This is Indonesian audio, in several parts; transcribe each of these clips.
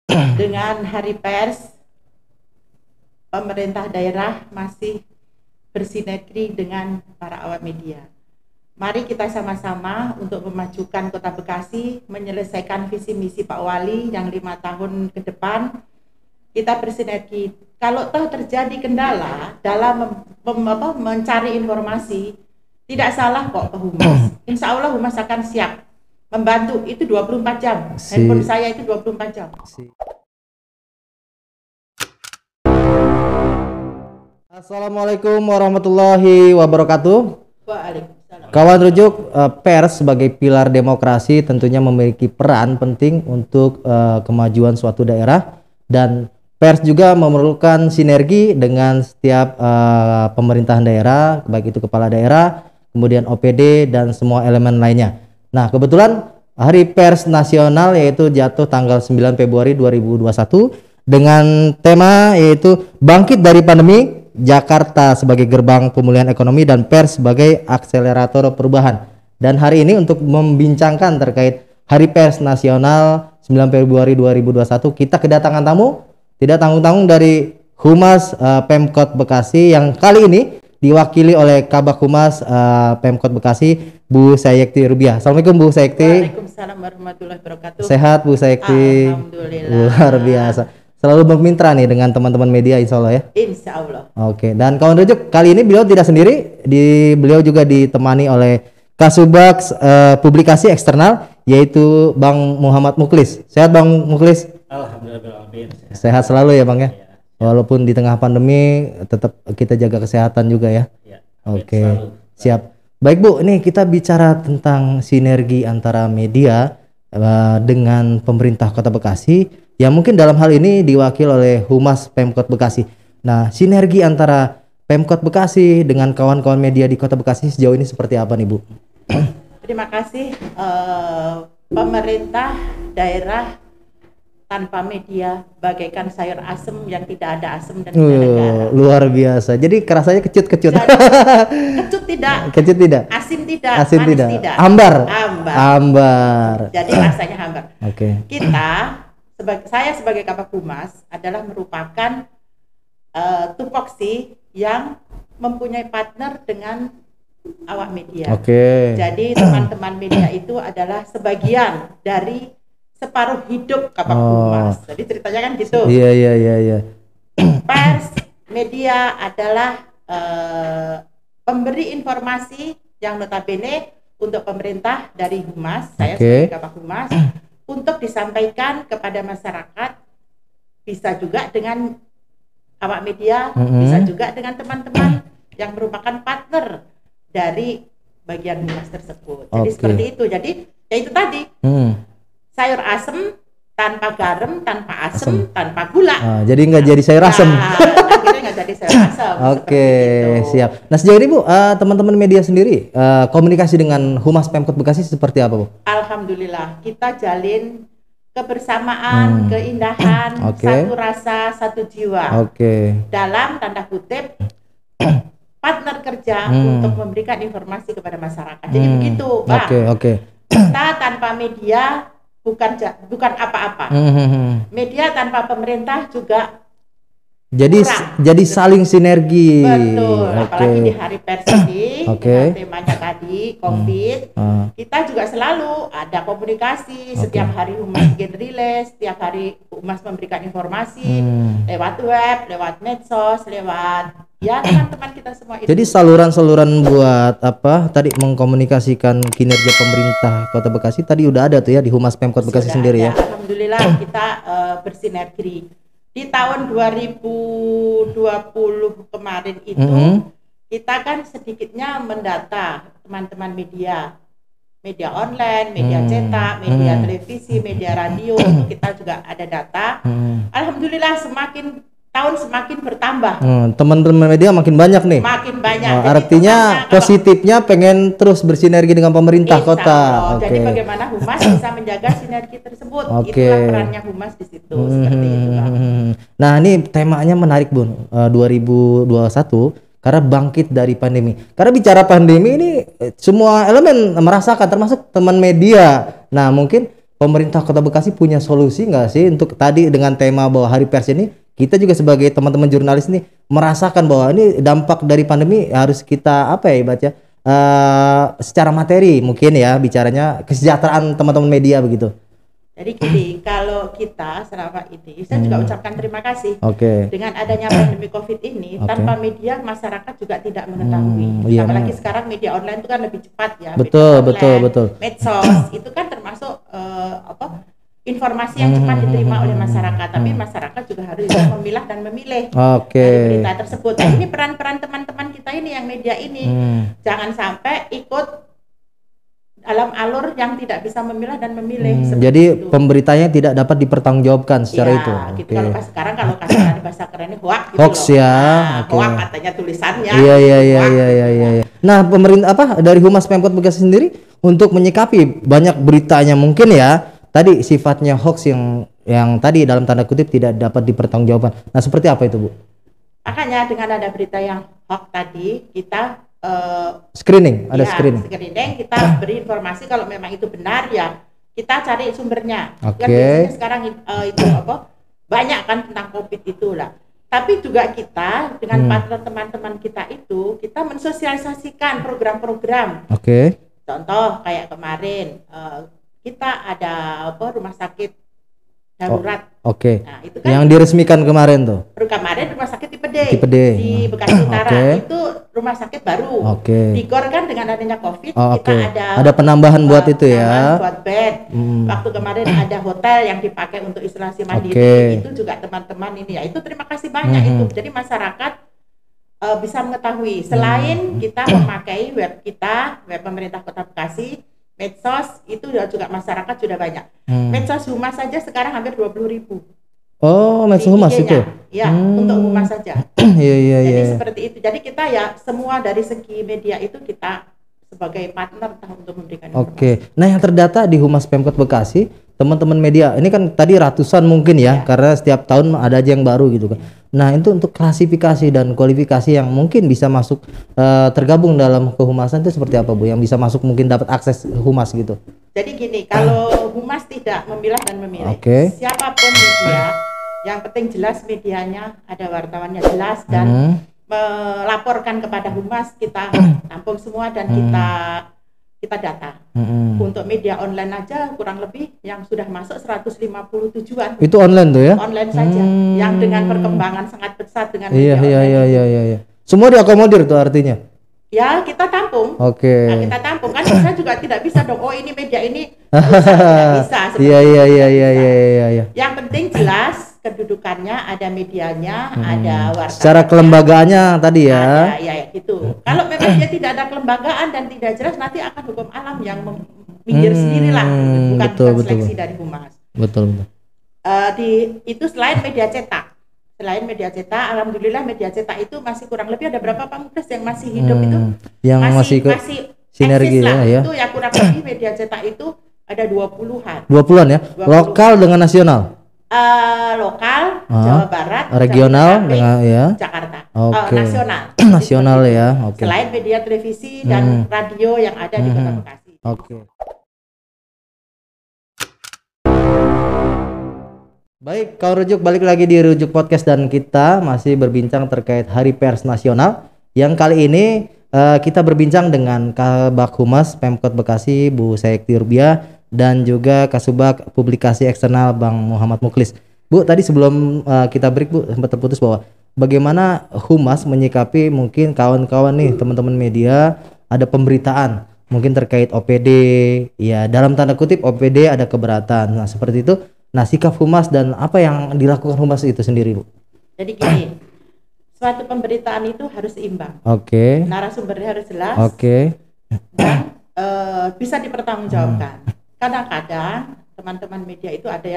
Dengan Hari Pers, pemerintah daerah masih bersinergi dengan para awak media. Mari kita sama-sama untuk memajukan Kota Bekasi, menyelesaikan visi misi Pak Wali yang 5 tahun ke depan. Kita bersinergi. Kalau toh terjadi kendala dalam mencari informasi, tidak salah kok ke Humas. Insya Allah Humas akan siap membantu. Itu 24 jam. Handphone saya itu 24 jam. Assalamualaikum warahmatullahi wabarakatuh. Waalaikumsalam. Kawan rujuk, pers sebagai pilar demokrasi tentunya memiliki peran penting untuk kemajuan suatu daerah, dan pers juga memerlukan sinergi dengan setiap pemerintahan daerah, baik itu kepala daerah, kemudian OPD dan semua elemen lainnya. Nah, kebetulan Hari Pers Nasional yaitu jatuh tanggal 9 Februari 2021 dengan tema yaitu Bangkit dari Pandemi, Jakarta sebagai gerbang pemulihan ekonomi dan pers sebagai akselerator perubahan. Dan hari ini untuk membincangkan terkait Hari Pers Nasional 9 Februari 2021, kita kedatangan tamu tidak tanggung-tanggung dari Humas Pemkot Bekasi yang kali ini diwakili oleh Kabag Humas Pemkot Bekasi, Bu Sayekti Rubiah. Assalamualaikum Bu Sayekti. Waalaikumsalam warahmatullahi wabarakatuh. Sehat Bu Sayekti? Alhamdulillah. Luar biasa. Selalu bermitra nih dengan teman-teman media, insya Allah ya. Insya Allah. Oke, dan kawan rujuk, kali ini beliau tidak sendiri, beliau juga ditemani oleh Kasubag Publikasi Eksternal, yaitu Bang Muhammad Muklis. Sehat Bang Muklis? Alhamdulillah. Sehat selalu ya Bang ya. Walaupun di tengah pandemi, tetap kita jaga kesehatan juga ya. Oke, siap. Baik Bu, ini kita bicara tentang sinergi antara media dengan pemerintah Kota Bekasi, yang mungkin dalam hal ini diwakil oleh Humas Pemkot Bekasi. Nah, sinergi antara Pemkot Bekasi dengan kawan-kawan media di Kota Bekasi sejauh ini seperti apa nih Bu? Terima kasih. Pemerintah daerah tanpa media bagaikan sayur asem yang tidak ada asem dan tidak ada garam. Luar biasa. Jadi kerasanya kecut-kecut. Kecut tidak. Kecut tidak. Asin tidak. Asin manis tidak. Ambar. Jadi rasanya hambar. Oke. Saya sebagai Kabag Humas adalah merupakan tupoksi yang mempunyai partner dengan awak media. Jadi teman-teman media itu adalah sebagian dari separuh hidup Kabag Humas. Jadi ceritanya kan gitu. Iya. Pers media adalah pemberi informasi yang notabene untuk pemerintah dari Humas, saya sebagai Kabag Humas, untuk disampaikan kepada masyarakat, bisa juga dengan awak media, bisa juga dengan teman-teman yang merupakan partner dari bagian Humas tersebut. Jadi seperti itu. Jadi ya itu tadi. Sayur asem tanpa garam, tanpa asem, tanpa gula. Jadi nggak jadi sayur asem. Akhirnya nggak jadi sayur asem. Oke, siap. Nah, sejauh ini Bu, teman-teman media sendiri komunikasi dengan Humas Pemkot Bekasi seperti apa Bu? Alhamdulillah, kita jalin kebersamaan, keindahan, satu rasa, satu jiwa. Dalam tanda kutip partner kerja untuk memberikan informasi kepada masyarakat. Jadi begitu, Pak. Kita tanpa media bukan apa-apa. Media tanpa pemerintah juga jadi saling sinergi. Betul. Apalagi di Hari Pers ini dengan temanya tadi COVID, kita juga selalu ada komunikasi. Setiap hari Humas bikin rilis, setiap hari Humas memberikan informasi lewat web, lewat medsos, lewat teman-teman kita semua itu. Jadi saluran-saluran buat tadi mengkomunikasikan kinerja pemerintah Kota Bekasi tadi udah ada tuh ya di Humas Pemkot Bekasi sendiri ya. Alhamdulillah kita bersinergi. Di tahun 2020 kemarin itu kita kan sedikitnya mendata teman-teman media online, media cetak, media televisi, media radio, kita juga ada data. Alhamdulillah tahun semakin bertambah. Teman-teman media makin banyak nih. Makin banyak. Artinya positifnya pengen terus bersinergi dengan pemerintah kota. Jadi bagaimana Humas bisa menjaga sinergi tersebut? Itulah perannya Humas di situ. Seperti itu. Nah, ini temanya menarik Bun. 2021 karena bangkit dari pandemi. Karena bicara pandemi ini semua elemen merasakan, termasuk teman media. Nah, mungkin pemerintah Kota Bekasi punya solusi nggak sih untuk tadi dengan tema bahwa Hari Pers ini, kita juga sebagai teman-teman jurnalis ini merasakan bahwa ini dampak dari pandemi harus kita apa ya ibaratnya secara materi mungkin ya bicaranya kesejahteraan teman-teman media begitu. Jadi gini, kalau kita selama ini, saya juga ucapkan terima kasih. Dengan adanya pandemi COVID ini, tanpa media masyarakat juga tidak mengetahui. Iya, Apalagi sekarang media online itu kan lebih cepat ya. Betul, media online, betul. Medsos itu kan termasuk informasi yang cepat diterima oleh masyarakat. Tapi masyarakat juga harus memilah dan memilih dari berita tersebut. Nah, ini peran-peran teman-teman kita ini yang media ini, jangan sampai ikut dalam alur yang tidak bisa memilah dan memilih. Jadi itu. Pemberitanya tidak dapat dipertanggungjawabkan secara itu. Gitu. Kalau sekarang kalau kata bahasa kerennya hoax gitu hoax loh. ya. Hoax katanya tulisannya. Iya. Nah, pemerintah dari Humas Pemkot Bekasi sendiri untuk menyikapi banyak beritanya mungkin ya tadi sifatnya hoax yang tadi dalam tanda kutip tidak dapat dipertanggungjawabkan. Nah, seperti apa itu, Bu? Makanya dengan ada berita yang hoax tadi kita screening, screening kita beri informasi kalau memang itu benar ya kita cari sumbernya. Kan biasanya sekarang itu banyak kan tentang COVID itulah. Tapi juga kita dengan partner teman-teman kita itu kita mensosialisasikan program-program. Contoh kayak kemarin kita ada rumah sakit darurat. Nah, itu kan yang diresmikan kemarin tuh. Kemarin rumah sakit tipe D di Bekasi Utara itu rumah sakit baru. Di GOR kan dengan adanya COVID kita ada penambahan buat itu ya. Buat bed. Waktu kemarin ada hotel yang dipakai untuk isolasi mandiri itu juga teman-teman ini ya. Itu terima kasih banyak itu. Jadi masyarakat bisa mengetahui selain kita memakai web kita, web pemerintah Kota Bekasi. Medsos itu juga masyarakat sudah banyak. Medsos Humas saja sekarang hampir 20.000. Medsos Humas itu? Ya, untuk Humas saja. Jadi seperti itu. Jadi kita ya semua dari segi media itu kita sebagai partner untuk memberikan informasi. Nah yang terdata di Humas Pemkot Bekasi, teman-teman media, ini kan tadi ratusan mungkin ya, karena setiap tahun ada aja yang baru gitu kan. Nah itu untuk klasifikasi dan kualifikasi yang mungkin bisa masuk tergabung dalam kehumasan itu seperti apa, Bu? Yang bisa masuk mungkin dapat akses humas gitu. Jadi gini, kalau humas tidak memilah dan memilih, siapapun media, yang penting jelas medianya, ada wartawannya jelas dan melaporkan kepada humas, kita tampung semua dan kita data. Untuk media online aja kurang lebih yang sudah masuk 150 tujuan. Itu online tuh ya? Online saja. Yang dengan perkembangan sangat pesat dengan media online. Semua diakomodir tuh artinya? Ya, kita tampung. Nah, kita tampung kan kita juga tidak bisa dong. Oh, ini media ini tidak bisa. Iya. Yang penting jelas kedudukannya, ada medianya, ada wartawan. Secara kelembagaannya tadi ya. Ada, gitu. Kalau memang dia tidak ada kelembagaan dan tidak jelas, nanti akan hukum alam yang minggir sendirilah, bukan seleksi dari humas. Betul. Itu selain media cetak. Alhamdulillah media cetak itu masih kurang lebih ada berapa Pak Muklis yang masih hidup itu? Yang masih sinergi lah, ya. Itu ya kurang lebih media cetak itu ada 20-an. 20-an ya? 20. Lokal dengan nasional? Lokal, Jawa Barat, regional dengan Jakarta. Nasional. Nasional ya. Selain media televisi dan radio yang ada di Kota Bekasi. Baik, kawan Rujuk, balik lagi di Rujuk Podcast dan kita masih berbincang terkait Hari Pers Nasional. Yang kali ini kita berbincang dengan Kabak Humas Pemkot Bekasi Bu Sayekti Rubiah dan juga Kasubag Publikasi Eksternal Bang Muhammad Muklis. Bu, tadi sebelum kita break Bu sempat terputus bahwa bagaimana Humas menyikapi mungkin kawan-kawan nih teman-teman media ada pemberitaan mungkin terkait OPD ya, dalam tanda kutip OPD ada keberatan. Nah, seperti itu. Nah, sikap Humas dan apa yang dilakukan Humas itu sendiri, Bu? Jadi gini, suatu pemberitaan itu harus seimbang. Narasumbernya harus jelas. Dan bisa dipertanggungjawabkan. Kadang-kadang teman-teman media itu ada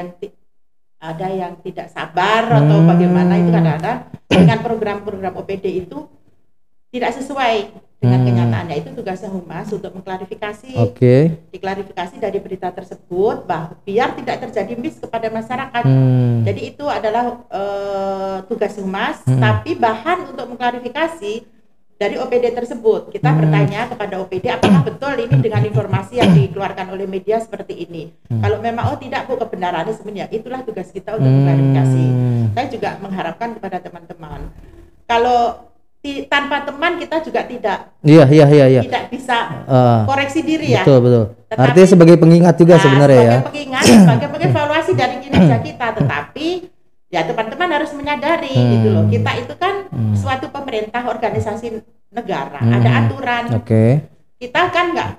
yang tidak sabar atau bagaimana, itu kadang-kadang dengan program-program OPD itu tidak sesuai dengan kenyataannya. Itu tugasnya Humas untuk mengklarifikasi, diklarifikasi dari berita tersebut biar tidak terjadi miss kepada masyarakat. Jadi itu adalah tugas Humas, tapi bahan untuk mengklarifikasi dari OPD tersebut. Kita bertanya kepada OPD apakah betul ini dengan informasi yang dikeluarkan oleh media seperti ini. Kalau memang tidak Bu, kebenarannya sebenarnya itulah tugas kita untuk mengklarifikasi. Saya juga mengharapkan kepada teman-teman, kalau tanpa teman kita juga tidak bisa koreksi diri ya. Betul. Tetapi, artinya sebagai pengingat juga sebenarnya ya. Sebagai pengingat, sebagai pengevaluasi dari kinerja kita. Tetapi ya teman-teman harus menyadari gitu loh. Kita itu kan suatu pemerintah, organisasi negara, ada aturan. Kita kan nggak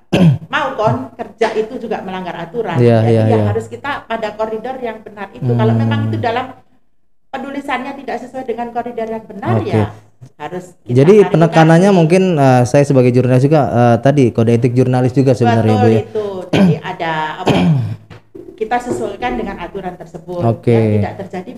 mau kerja itu juga melanggar aturan. Jadi harus kita pada koridor yang benar itu. Kalau memang itu dalam penulisannya tidak sesuai dengan koridor yang benar ya harus kita jadi penekanannya mungkin saya sebagai jurnalis juga tadi kode etik jurnalis juga sebenarnya Bu ya. Itu. Jadi ada kita sesuaikan dengan aturan tersebut dan tidak terjadi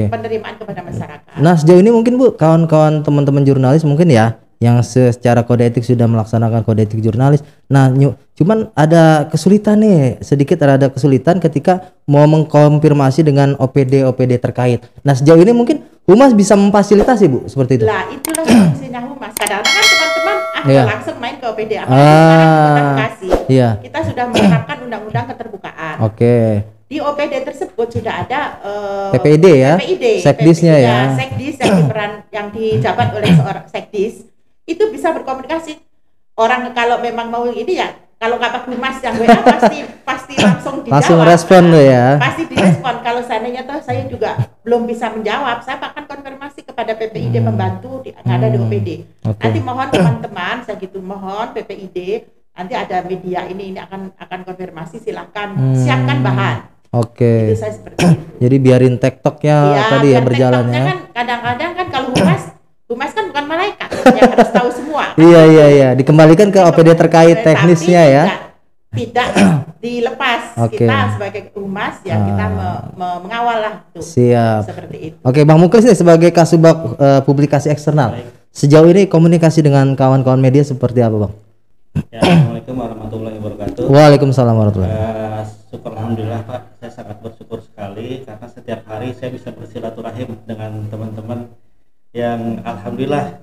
penerimaan kepada masyarakat. Nah, sejauh ini mungkin Bu, kawan-kawan teman-teman jurnalis mungkin ya yang secara kode etik sudah melaksanakan kode etik jurnalis. Nah, cuman ada kesulitan nih, ada kesulitan ketika mau mengkonfirmasi dengan OPD terkait. Nah, sejauh ini mungkin Humas bisa memfasilitasi Bu seperti itu. Lah, itulah fungsinya Humas. Kadang-kadang kan teman-teman langsung main ke OPD kita sudah menerapkan undang-undang keterbukaan. Di OPD tersebut sudah ada PPID ya. Sekdisnya ya. Sekdis yang dijabat oleh seorang sekdis itu bisa berkomunikasi. Orang kalau memang mau ini ya, kalau kata Humas yang WA pasti langsung dijawab. Langsung respon tuh ya. Pasti direspon. Kalau seandainya saya juga belum bisa menjawab, saya akan konfirmasi kepada PPID pembantu yang ada di OPD. Nanti mohon teman-teman, saya gitu mohon PPID, nanti ada media ini akan konfirmasi, silahkan siapkan bahan. Itu saya seperti itu. Jadi biarin tektoknya tadi ya berjalannya. Kan kadang-kadang kan kalau Humas kan bukan malaikat yang harus tahu semua. Iya. Dikembalikan ke OPD terkait teknisnya ya. Tidak dilepas. Kita sebagai Humas ya kita mengawal lah tuh. Siap. Seperti itu. Bang Muklis nih sebagai Kasubag publikasi eksternal. Sejauh ini komunikasi dengan kawan-kawan media seperti apa, Bang? Ya, Assalamualaikum warahmatullahi wabarakatuh. Waalaikumsalam warahmatullahi wabarakatuh. Syukur alhamdulillah Pak, saya sangat bersyukur sekali karena setiap hari saya bisa bersilaturahim dengan teman-teman yang alhamdulillah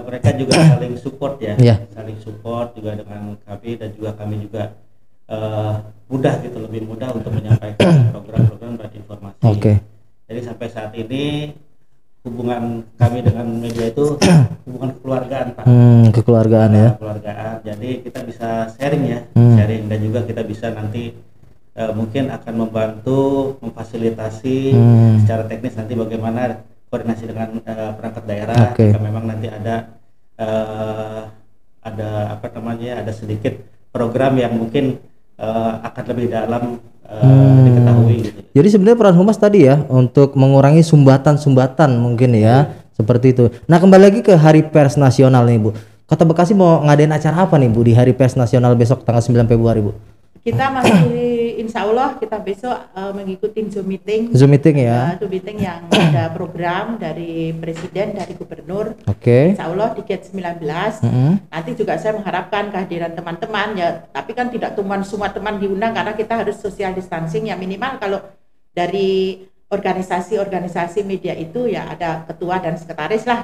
mereka juga saling support ya, saling support juga dengan kami dan juga kami juga mudah gitu, lebih mudah untuk menyampaikan program-program dan informasi. Jadi sampai saat ini hubungan kami dengan media itu hubungan kekeluargaan Pak. Kekeluargaan ya. Kekeluargaan. Jadi kita bisa sharing ya, sharing dan juga kita bisa nanti mungkin akan membantu memfasilitasi secara teknis nanti bagaimana koordinasi dengan perangkat daerah jika memang nanti ada ada sedikit program yang mungkin akan lebih dalam diketahui gitu. Jadi sebenarnya peran Humas tadi ya untuk mengurangi sumbatan mungkin ya seperti itu. Nah, kembali lagi ke Hari Pers Nasional nih Bu. Kota Bekasi mau ngadain acara apa nih Bu di Hari Pers Nasional besok tanggal 9 Februari Bu? Kita masih insya Allah kita besok mengikuti Zoom meeting ya. Zoom meeting yang ada program dari Presiden, dari Gubernur. Insya Allah di Gate 19. Nanti juga saya mengharapkan kehadiran teman-teman ya. Tapi kan tidak semua teman diundang karena kita harus social distancing ya, minimal kalau dari organisasi media itu ya ada ketua dan sekretaris lah.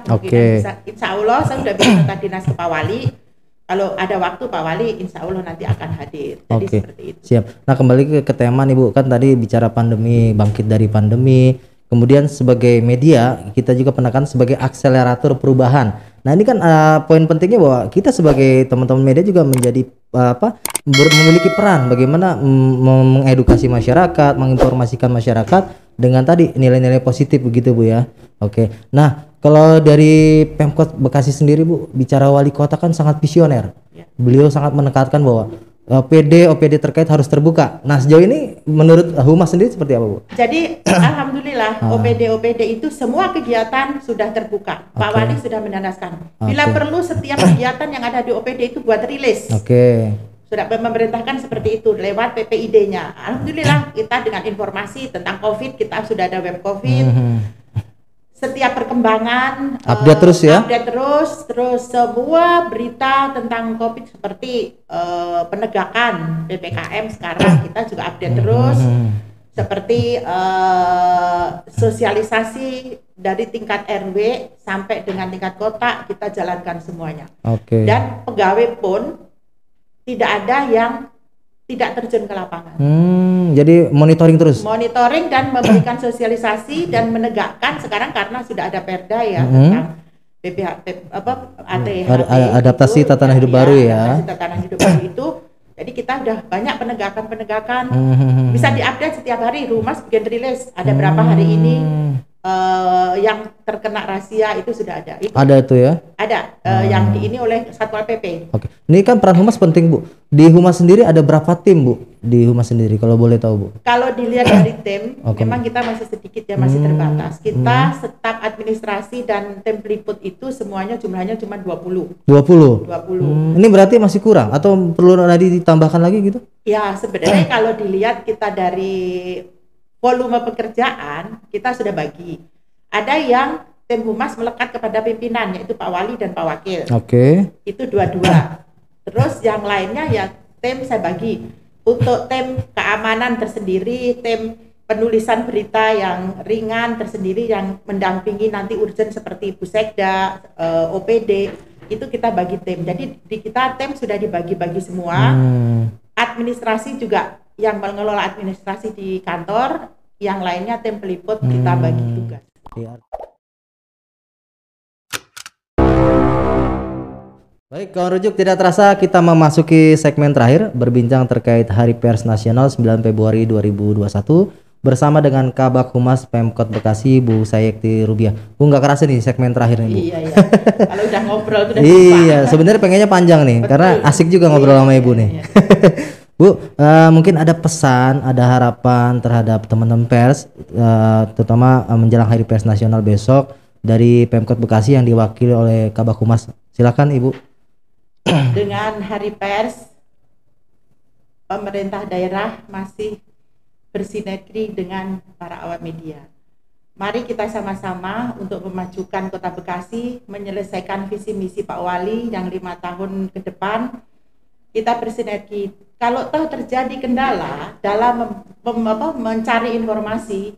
Insya Allah saya sudah minta dinas ke Pak Wali. Kalau ada waktu Pak Wali, insya Allah nanti akan hadir. Jadi seperti itu. Siap. Nah, kembali ke tema nih Bu, kan tadi bicara pandemi, bangkit dari pandemi. Kemudian sebagai media, kita juga penekan sebagai akselerator perubahan. Nah, ini kan poin pentingnya bahwa kita sebagai teman-teman media juga menjadi memiliki peran bagaimana mengedukasi masyarakat, menginformasikan masyarakat dengan tadi nilai-nilai positif begitu Bu ya. Nah, kalau dari Pemkot Bekasi sendiri Bu, bicara wali kota kan sangat visioner. Beliau sangat menekankan bahwa OPD terkait harus terbuka. Nah, sejauh ini menurut Humas sendiri seperti apa Bu? Jadi alhamdulillah OPD itu semua kegiatan sudah terbuka. Pak Wali sudah menandaskan. Bila perlu setiap kegiatan yang ada di OPD itu buat rilis. Sudah memerintahkan seperti itu lewat PPID-nya. Alhamdulillah kita dengan informasi tentang COVID, kita sudah ada web COVID. Setiap perkembangan update terus ya. Update terus semua berita tentang COVID seperti penegakan PPKM sekarang kita juga update terus. Seperti sosialisasi dari tingkat RW sampai dengan tingkat kota kita jalankan semuanya. Dan pegawai pun tidak ada yang tidak terjun ke lapangan. Jadi monitoring terus. Monitoring dan memberikan sosialisasi dan menegakkan sekarang karena sudah ada Perda ya tentang adaptasi tatanan hidup baru ya. Adaptasi tatanan hidup baru itu. Jadi kita udah banyak penegakan. Bisa diupdate setiap hari. Humas bikin rilis ada berapa hari ini yang terkena razia itu sudah ada. Ada itu ya? Ada yang ini oleh Satpol PP. Ini kan peran Humas penting Bu. Di Humas sendiri ada berapa tim Bu? Di Humas sendiri kalau boleh tahu Bu? Kalau dilihat dari tim, memang kita masih sedikit ya, masih terbatas. Kita staf administrasi dan tim peliput itu semuanya jumlahnya cuma 20. 20. Ini berarti masih kurang atau perlu ditambahkan lagi gitu? Ya sebenarnya kalau dilihat kita dari volume pekerjaan kita sudah bagi. Ada yang tim Humas melekat kepada pimpinan yaitu Pak Wali dan Pak Wakil. Itu dua-dua. Terus yang lainnya ya tim saya bagi. Untuk tim keamanan tersendiri, tim penulisan berita yang ringan tersendiri yang mendampingi nanti urgent seperti Pusekda, OPD, itu kita bagi tim. Jadi di kita tim sudah dibagi-bagi semua. Administrasi juga yang mengelola administrasi di kantor, yang lainnya tim peliput kita bagi tugas. Baik, kawan rujuk, tidak terasa kita memasuki segmen terakhir berbincang terkait Hari Pers Nasional 9 Februari 2021 bersama dengan Kabag Humas Pemkot Bekasi Bu Sayekti Rubiah. Bu, nggak kerasa nih segmen terakhir nih Bu. Iya. Kalau udah ngobrol tuh udah iya, sebenarnya pengennya panjang nih. Betul. Karena asik juga ngobrol sama Ibu nih. Bu, mungkin ada pesan, ada harapan terhadap teman-teman pers, terutama menjelang Hari Pers Nasional besok dari Pemkot Bekasi yang diwakili oleh Kabag Humas. Silakan Ibu. Dengan Hari Pers, pemerintah daerah masih bersinergi dengan para awak media. Mari kita sama-sama untuk memajukan Kota Bekasi, menyelesaikan visi misi Pak Wali yang 5 tahun ke depan. Kita bersinergi. Kalau toh terjadi kendala dalam mencari informasi,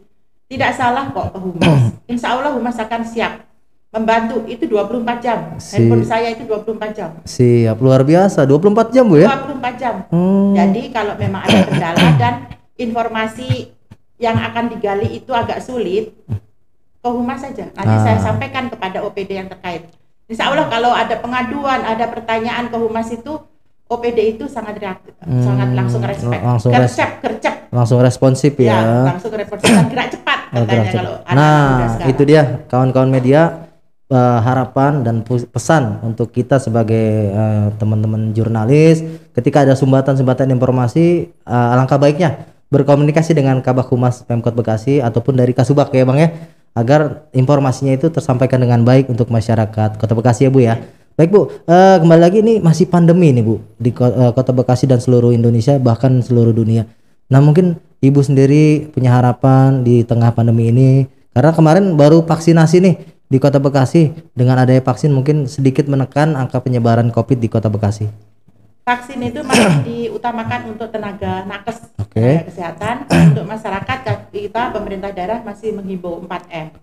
tidak salah kok ke Humas. Insya Allah Humas akan siap membantu. Itu 24 jam. Handphone saya itu 24 jam. Siap, luar biasa. 24 jam Bu ya? 24 jam. Jadi kalau memang ada kendala dan informasi yang akan digali itu agak sulit, ke Humas saja. Nanti saya sampaikan kepada OPD yang terkait. Insya Allah kalau ada pengaduan, ada pertanyaan ke Humas itu, OPD itu sangat reaktif, sangat langsung gercep. Langsung responsif ya. Langsung responsif dan gerak cepat katanya kalau anak itu dia kawan-kawan media, harapan dan pesan untuk kita sebagai teman-teman jurnalis ketika ada sumbatan informasi, alangkah baiknya berkomunikasi dengan Kabag Humas Pemkot Bekasi ataupun dari Kasubag ya Bang ya, agar informasinya itu tersampaikan dengan baik untuk masyarakat Kota Bekasi ya Bu ya. Baik Bu, kembali lagi ini masih pandemi nih Bu di Kota Bekasi dan seluruh Indonesia bahkan seluruh dunia. Nah mungkin Ibu sendiri punya harapan di tengah pandemi ini, karena kemarin baru vaksinasi nih di Kota Bekasi, dengan adanya vaksin mungkin sedikit menekan angka penyebaran COVID di Kota Bekasi. Vaksin itu masih diutamakan untuk tenaga nakes, tenaga kesehatan. Untuk masyarakat kita pemerintah daerah masih menghimbau 4M.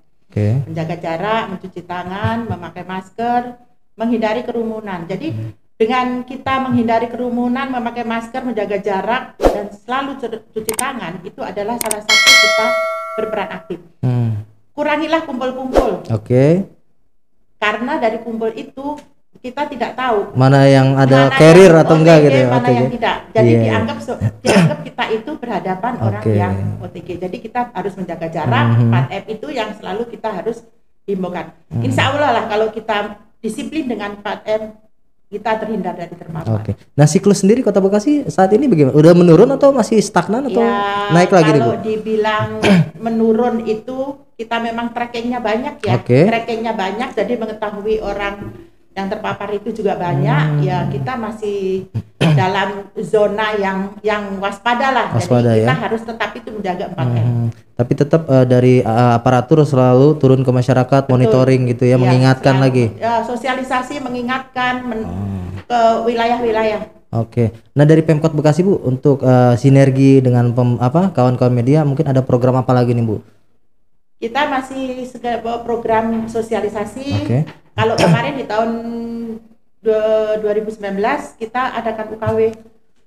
Menjaga jarak, mencuci tangan, memakai masker, menghindari kerumunan. Jadi dengan kita menghindari kerumunan, memakai masker, menjaga jarak dan selalu cuci tangan, itu adalah salah satu kita berperan aktif. Kurangilah kumpul-kumpul. Karena dari kumpul itu kita tidak tahu mana yang ada carrier atau enggak gitu ya. Mana yang tidak. Jadi dianggap kita itu berhadapan orang yang OTG. Jadi kita harus menjaga jarak. 4M itu yang selalu kita harus himbaukan. Insya Allah lah kalau kita disiplin dengan 4M, kita terhindar dari terpapar. Nah siklus sendiri Kota Bekasi saat ini bagaimana? Udah menurun atau masih stagnan atau naik lagi nih Bu? Kalau dibilang menurun itu kita memang trackingnya banyak ya. Trackingnya banyak, jadi mengetahui orang yang terpapar itu juga banyak. Ya kita masih dalam zona yang waspada lah. Jadi kita harus tetap itu menjaga 4M. Tapi tetap dari aparatur selalu turun ke masyarakat, monitoring gitu ya, mengingatkan selalu, lagi. Sosialisasi, mengingatkan ke wilayah-wilayah. Nah dari Pemkot Bekasi Bu untuk sinergi dengan kawan-kawan media, mungkin ada program apa lagi nih Bu? Kita masih program sosialisasi. Kalau kemarin di tahun 2019 kita adakan UKW.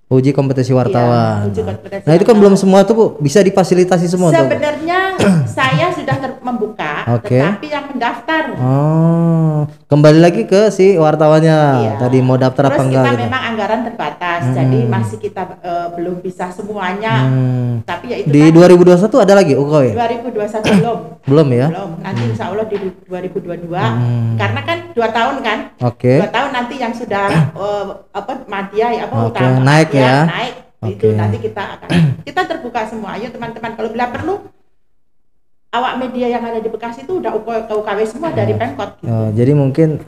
Uji kompetisi wartawan. Iya, uji kompetisi nah itu kan belum semua tuh Bu, bisa difasilitasi semua. Sebenarnya saya sudah membuka, tetapi yang mendaftar. Oh, kembali lagi ke si wartawannya. Iya. Tadi mau daftar apa enggak? Terus kita gitu. Memang anggaran terbatas, jadi masih kita belum bisa semuanya. Tapi ya itu di kan, 2021 ada lagi UKW? 2021 belum. Belum ya? Belum. Nanti insya Allah di 2022. Karena kan 2 tahun kan. 2 tahun nanti yang sudah madya utama naik ya. Naik. Itu nanti kita terbuka semua. Ayo teman-teman, kalau bila perlu awak media yang ada di Bekasi itu udah UKW semua dari Pemkot gitu. Jadi mungkin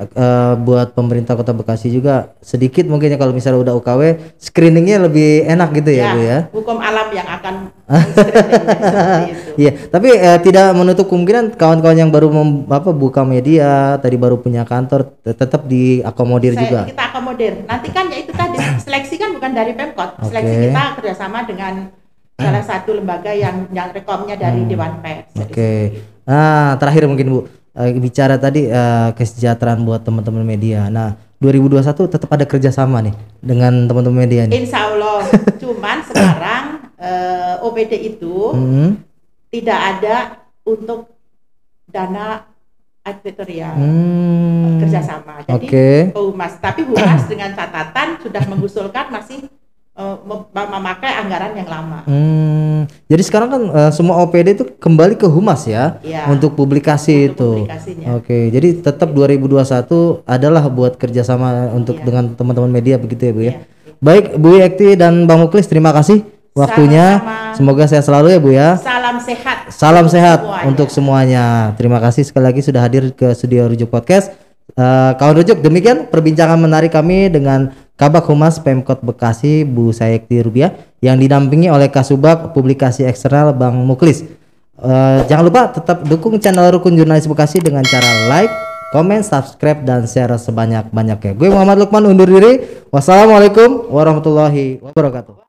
buat pemerintah Kota Bekasi juga sedikit mungkin ya kalau misalnya udah UKW screeningnya lebih enak gitu ya Bu ya. Hukum alam yang akan screening seperti itu. Iya, tapi tidak menutup kemungkinan kawan-kawan yang baru buka media, tadi baru punya kantor tetap diakomodir juga. Kita akomodir. Nanti kan ya itu tadi seleksi kan bukan dari Pemkot. Seleksi kita kerjasama dengan salah satu lembaga yang rekomnya dari Dewan Pers. Nah terakhir mungkin Bu, bicara tadi kesejahteraan buat teman-teman media. Nah 2021 tetap ada kerjasama nih dengan teman-teman media nih. Insya Allah. Cuman sekarang OPD itu tidak ada untuk dana advertorial kerjasama. Jadi Humas, tapi Humas dengan catatan sudah mengusulkan masih memakai anggaran yang lama. Jadi sekarang kan semua OPD itu kembali ke Humas ya, untuk publikasi itu. Jadi tetap 2021 adalah buat kerjasama untuk dengan teman-teman media begitu ya Bu ya. Baik Bu Yekti dan Bang Muklis, terima kasih waktunya. Semoga sehat selalu ya Bu ya. Salam sehat. Salam sehat untuk semuanya. Terima kasih sekali lagi sudah hadir ke studio Rujuk Podcast. Kawan Rujuk, demikian perbincangan menarik kami dengan Kabak Humas Pemkot Bekasi Bu Sayekti Rubiah yang didampingi oleh Kasubag Publikasi Eksternal Bang Muklis. Jangan lupa tetap dukung channel Rukun Jurnalis Bekasi dengan cara like, komen, subscribe, dan share sebanyak-banyaknya. Gue Muhammad Lukman undur diri. Wassalamualaikum warahmatullahi wabarakatuh.